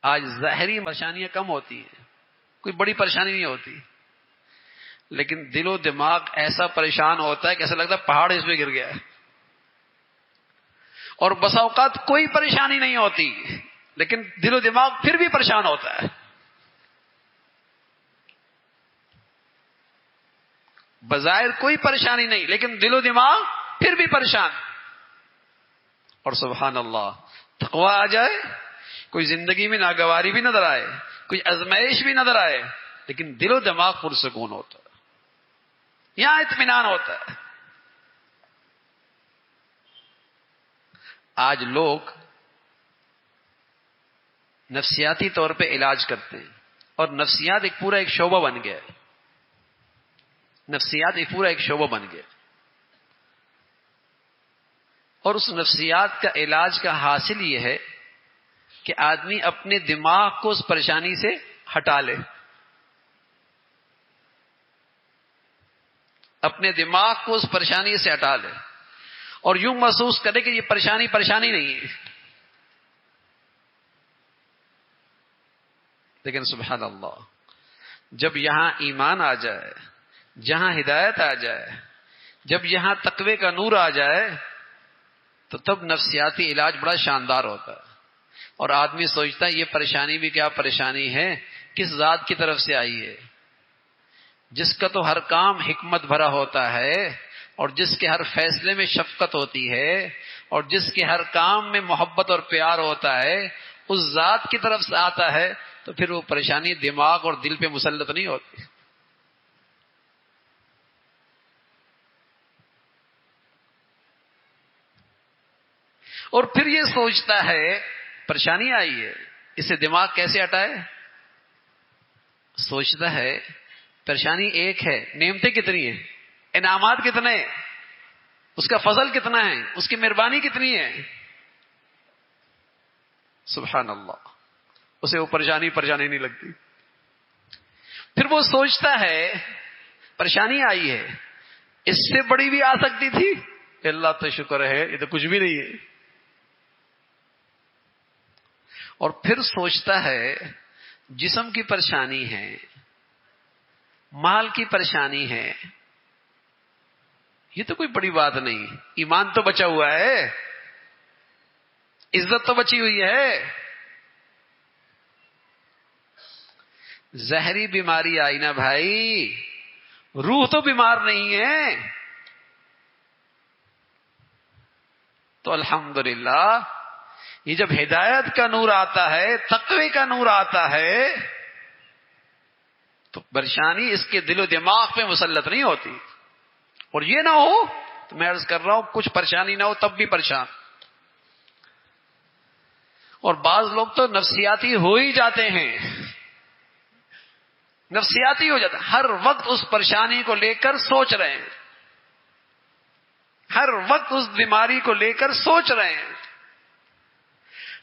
آج ظاہری پریشانیاں کم ہوتی ہیں، کوئی بڑی پریشانی نہیں ہوتی، لیکن دل و دماغ ایسا پریشان ہوتا ہے کہ ایسا لگتا ہے پہاڑ اس پہ گر گیا ہے۔ اور بسا اوقات کوئی پریشانی نہیں ہوتی لیکن دل و دماغ پھر بھی پریشان ہوتا ہے۔ بظاہر کوئی پریشانی نہیں لیکن دل و دماغ پھر بھی پریشان۔ اور سبحان اللہ، تقویٰ آ جائے، کوئی زندگی میں ناگواری بھی نظر آئے، کوئی ازمائش بھی نظر آئے، لیکن دل و دماغ پرسکون ہوتا ہے، یہاں اطمینان ہوتا ہے۔ آج لوگ نفسیاتی طور پہ علاج کرتے ہیں، اور نفسیات ایک پورا ایک شعبہ بن گیا ہے، نفسیات ایک پورا ایک شعبہ بن گیا، اور اس نفسیات کا علاج کا حاصل یہ ہے کہ آدمی اپنے دماغ کو اس پریشانی سے ہٹا لے، اپنے دماغ کو اس پریشانی سے ہٹا لے، اور یوں محسوس کرے کہ یہ پریشانی نہیں ہے۔ لیکن سبحان اللہ، جب یہاں ایمان آ جائے، جہاں ہدایت آ جائے، جب یہاں تقوی کا نور آ جائے، تو تب نفسیاتی علاج بڑا شاندار ہوتا ہے، اور آدمی سوچتا ہے یہ پریشانی بھی کیا پریشانی ہے، کس ذات کی طرف سے آئی ہے، جس کا تو ہر کام حکمت بھرا ہوتا ہے، اور جس کے ہر فیصلے میں شفقت ہوتی ہے، اور جس کے ہر کام میں محبت اور پیار ہوتا ہے، اس ذات کی طرف سے آتا ہے، تو پھر وہ پریشانی دماغ اور دل پہ مسلط نہیں ہوتی۔ اور پھر یہ سوچتا ہے پریشانی آئی ہے، اسے دماغ کیسے ہٹائے؟ سوچتا ہے پریشانی ایک ہے، نعمتیں کتنی ہیں، انعامات کتنے ہیں، اس کا فضل کتنا ہے، اس کی مہربانی کتنی ہے، سبحان اللہ، اسے وہ پریشانی نہیں لگتی۔ پھر وہ سوچتا ہے پریشانی آئی ہے، اس سے بڑی بھی آ سکتی تھی، اللہ تو شکر ہے یہ تو کچھ بھی نہیں ہے۔ اور پھر سوچتا ہے جسم کی پریشانی ہے، مال کی پریشانی ہے، یہ تو کوئی بڑی بات نہیں، ایمان تو بچا ہوا ہے، عزت تو بچی ہوئی ہے۔ زہری بیماری آئی نا بھائی، روح تو بیمار نہیں ہے، تو الحمدللہ یہ جب ہدایت کا نور آتا ہے، تقوی کا نور آتا ہے، تو پریشانی اس کے دل و دماغ پہ مسلط نہیں ہوتی۔ اور یہ نہ ہو تو میں عرض کر رہا ہوں کچھ پریشانی نہ ہو تب بھی پریشان۔ اور بعض لوگ تو نفسیاتی ہو ہی جاتے ہیں، نفسیاتی ہو جاتا ہے، ہر وقت اس پریشانی کو لے کر سوچ رہے ہیں، ہر وقت اس بیماری کو لے کر سوچ رہے ہیں،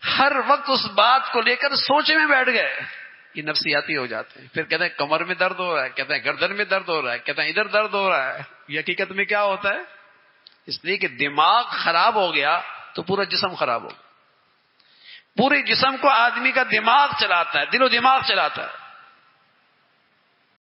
ہر وقت اس بات کو لے کر سوچے میں بیٹھ گئے، یہ نفسیاتی ہو جاتے ہیں۔ پھر کہتے ہیں کمر میں درد ہو رہا ہے، کہتے ہیں گردن میں درد ہو رہا ہے، کہتے ہیں ادھر درد ہو رہا ہے۔ یہ حقیقت میں کیا ہوتا ہے؟ اس لیے کہ دماغ خراب ہو گیا تو پورا جسم خراب ہو گیا، پورے جسم کو آدمی کا دماغ چلاتا ہے، دل و دماغ چلاتا ہے۔